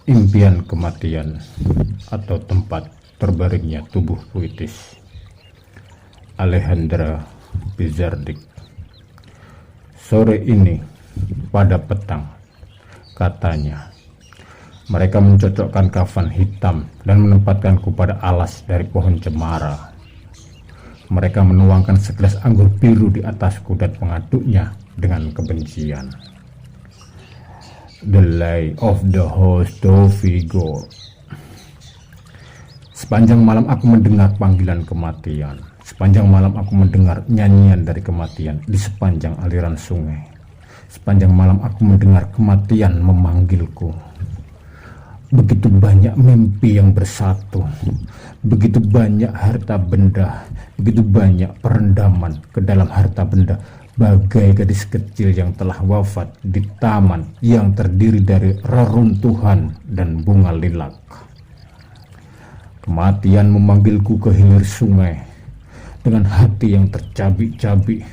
Impian kematian atau tempat terbaringnya tubuh puitis. Alejandra Pizarnik. Sore ini pada petang, katanya, mereka mencocokkan kafan hitam dan menempatkanku pada alas dari pohon cemara. Mereka menuangkan segelas anggur biru di atasku dan mengaduknya dengan kebencian. The Light of the Host of Vigor. Sepanjang malam aku mendengar panggilan kematian. Sepanjang malam aku mendengar nyanyian dari kematian di sepanjang aliran sungai. Sepanjang malam aku mendengar kematian memanggilku. Begitu banyak mimpi yang bersatu, begitu banyak harta benda, begitu banyak perendaman ke dalam harta benda, bagai gadis kecil yang telah wafat di taman yang terdiri dari reruntuhan dan bunga lilac. Kematian memanggilku ke hilir sungai. Dengan hati yang tercabik-cabik,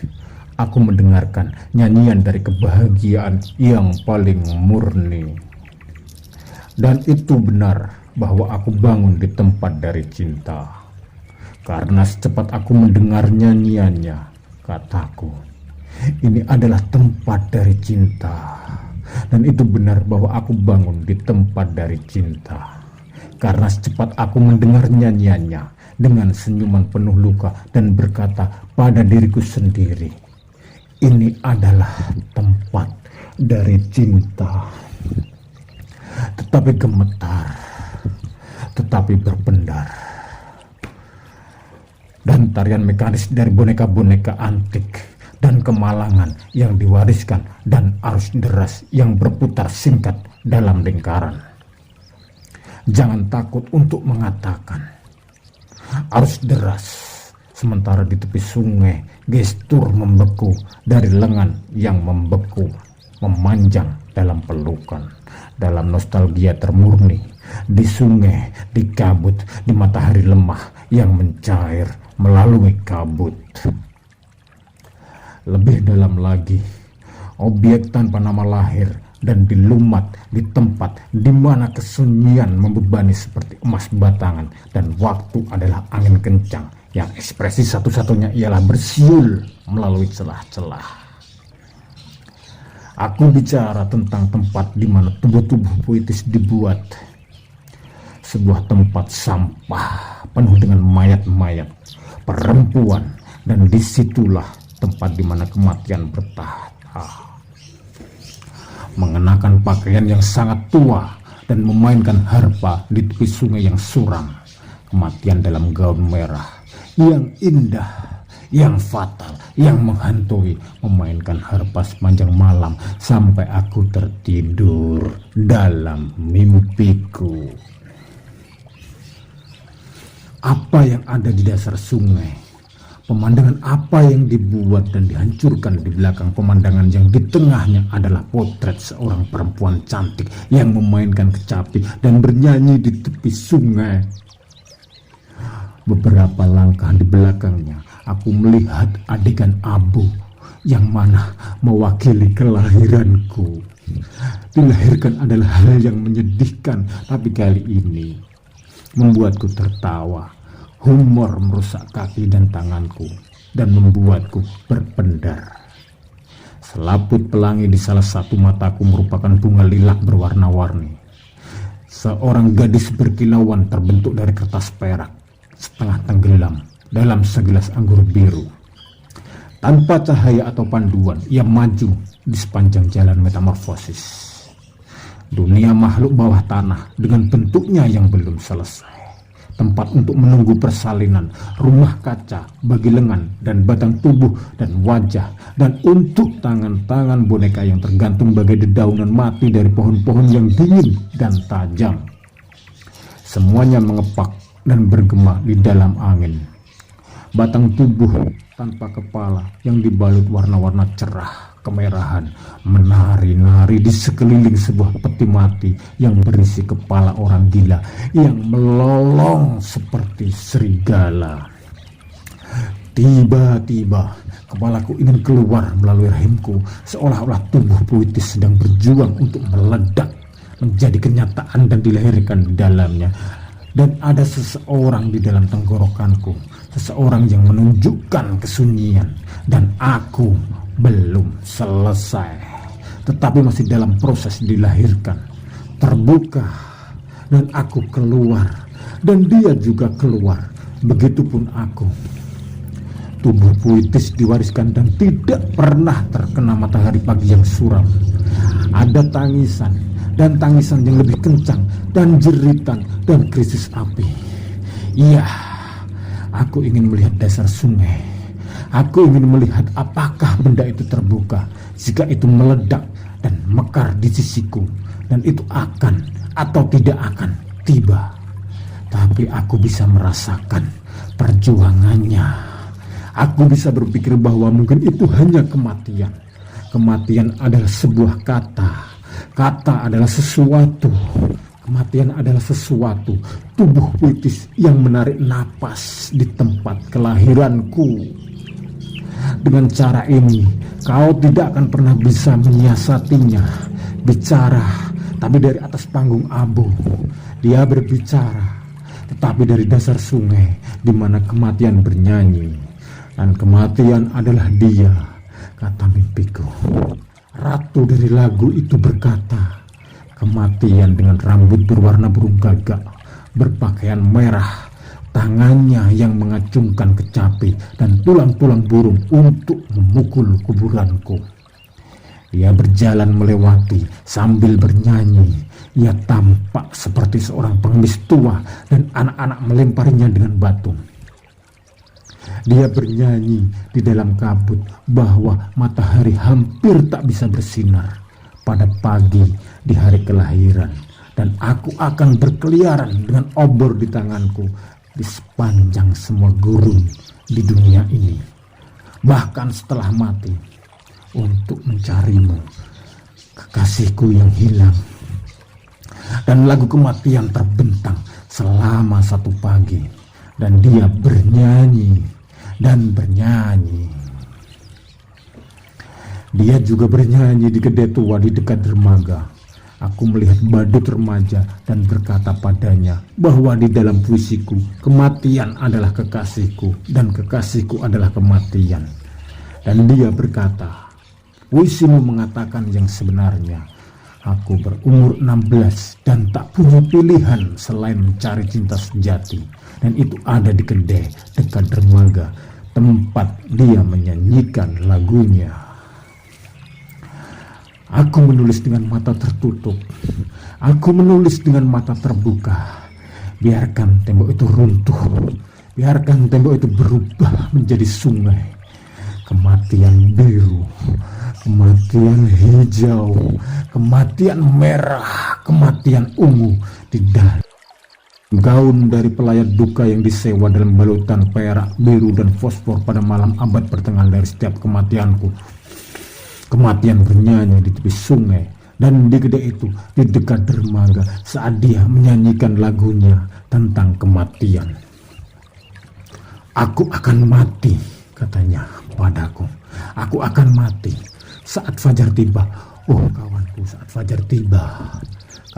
aku mendengarkan nyanyian dari kebahagiaan yang paling murni. Dan itu benar bahwa aku bangun di tempat dari cinta. Karena secepat aku mendengar nyanyiannya, kataku, ini adalah tempat dari cinta. Dan itu benar bahwa aku bangun di tempat dari cinta. Karena secepat aku mendengar nyanyiannya dengan senyuman penuh luka dan berkata pada diriku sendiri, ini adalah tempat dari cinta. Tetapi gemetar, tetapi berpendar. Dan tarian mekanis dari boneka-boneka antik dan kemalangan yang diwariskan dan arus deras yang berputar singkat dalam lingkaran. Jangan takut untuk mengatakan arus deras, sementara di tepi sungai gestur membeku dari lengan yang membeku memanjang dalam pelukan, dalam nostalgia termurni, di sungai, di kabut, di matahari lemah yang mencair melalui kabut. Lebih dalam lagi, objek tanpa nama lahir dan dilumat di tempat di mana kesunyian membebani seperti emas batangan dan waktu adalah angin kencang yang ekspresi satu-satunya ialah bersiul melalui celah-celah. Aku bicara tentang tempat di mana tubuh-tubuh puitis dibuat. Sebuah tempat sampah penuh dengan mayat-mayat perempuan, dan disitulah tempat di mana kematian bertahta. Mengenakan pakaian yang sangat tua dan memainkan harpa di tepi sungai yang suram. Kematian dalam gaun merah yang indah, yang fatal, yang menghantui, memainkan harpa sepanjang malam sampai aku tertidur dalam mimpiku. Apa yang ada di dasar sungai? Pemandangan apa yang dibuat dan dihancurkan di belakang pemandangan yang di tengahnya adalah potret seorang perempuan cantik yang memainkan kecapi dan bernyanyi di tepi sungai. Beberapa langkah di belakangnya, aku melihat adegan abu yang mana mewakili kelahiranku. Dilahirkan adalah hal yang menyedihkan, tapi kali ini membuatku tertawa. Humor merusak kaki dan tanganku dan membuatku berpendar. Selaput pelangi di salah satu mataku merupakan bunga lilac berwarna-warni. Seorang gadis berkilauan terbentuk dari kertas perak, setengah tenggelam dalam segelas anggur biru. Tanpa cahaya atau panduan, ia maju di sepanjang jalan metamorfosis. Dunia makhluk bawah tanah dengan bentuknya yang belum selesai. Tempat untuk menunggu persalinan, rumah kaca bagi lengan dan batang tubuh dan wajah, dan untuk tangan-tangan boneka yang tergantung bagai dedaunan mati dari pohon-pohon yang dingin dan tajam. Semuanya mengepak dan bergema di dalam angin. Batang tubuh tanpa kepala yang dibalut warna-warna cerah kemerahan menari-nari di sekeliling sebuah peti mati yang berisi kepala orang gila yang melolong seperti serigala. Tiba-tiba kepalaku ingin keluar melalui rahimku, seolah-olah tubuh puitis sedang berjuang untuk meledak. menjadi kenyataan dan dilahirkan di dalamnya. Dan ada seseorang di dalam tenggorokanku, seseorang yang menunjukkan kesunyian, dan aku belum selesai, tetapi masih dalam proses dilahirkan, terbuka, dan aku keluar, dan dia juga keluar. Begitupun aku. Tubuh puitis diwariskan dan tidak pernah terkena matahari pagi yang suram. Ada tangisan, dan tangisan yang lebih kencang, dan jeritan, dan krisis api. Iya, aku ingin melihat dasar sungai. Aku ingin melihat apakah benda itu terbuka. Jika itu meledak dan mekar di sisiku, dan itu akan atau tidak akan tiba. Tapi aku bisa merasakan perjuangannya. Aku bisa berpikir bahwa mungkin itu hanya kematian. Kematian adalah sebuah kata. Kata adalah sesuatu. Kematian adalah sesuatu. Tubuh puitis yang menarik napas di tempat kelahiranku. Dengan cara ini, kau tidak akan pernah bisa menyiasatinya. Bicara, tapi dari atas panggung abu. Dia berbicara, tetapi dari dasar sungai, di mana kematian bernyanyi. Dan kematian adalah dia, kata mimpiku. Ratu dari lagu itu berkata, kematian dengan rambut berwarna burung gagak, berpakaian merah, tangannya yang mengacungkan kecapi dan tulang-tulang burung untuk memukul kuburanku. Ia berjalan melewati sambil bernyanyi. Ia tampak seperti seorang pengemis tua dan anak-anak melemparinya dengan batu. Dia bernyanyi di dalam kabut bahwa matahari hampir tak bisa bersinar pada pagi di hari kelahiran, dan aku akan berkeliaran dengan obor di tanganku di sepanjang semua gurun di dunia ini, bahkan setelah mati, untuk mencarimu, kekasihku yang hilang. Dan lagu kematian terbentang selama satu pagi, dan dia bernyanyi dan bernyanyi. Dia juga bernyanyi di kedai tua di dekat dermaga. Aku melihat badut remaja dan berkata padanya bahwa di dalam puisiku, kematian adalah kekasihku dan kekasihku adalah kematian. Dan dia berkata, puisimu mengatakan yang sebenarnya. Aku berumur 16 dan tak punya pilihan selain mencari cinta sejati. Dan itu ada di kedai dekat dermaga, tempat dia menyanyikan lagunya. Aku menulis dengan mata tertutup. Aku menulis dengan mata terbuka. Biarkan tembok itu runtuh. Biarkan tembok itu berubah menjadi sungai. Kematian biru, kematian hijau, kematian merah, kematian ungu di dalam gaun dari pelayar duka yang disewa dalam balutan perak, biru, dan fosfor pada malam abad pertengahan dari setiap kematianku. Kematian bernyanyi di tepi sungai dan di kedai itu di dekat dermaga saat dia menyanyikan lagunya tentang kematian. Aku akan mati, katanya padaku. Aku akan mati saat fajar tiba. Oh kawanku, saat fajar tiba,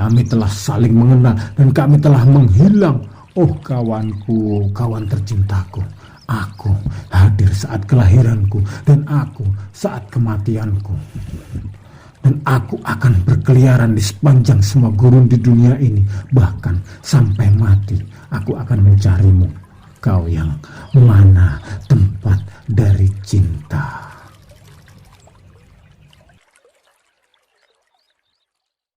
kami telah saling mengenal dan kami telah menghilang. Oh kawanku, kawan tercintaku, aku hadir saat kelahiranku dan aku saat kematianku. Dan aku akan berkeliaran di sepanjang semua gurun di dunia ini, bahkan sampai mati aku akan mencarimu. Kau yang mana tempat dari cinta.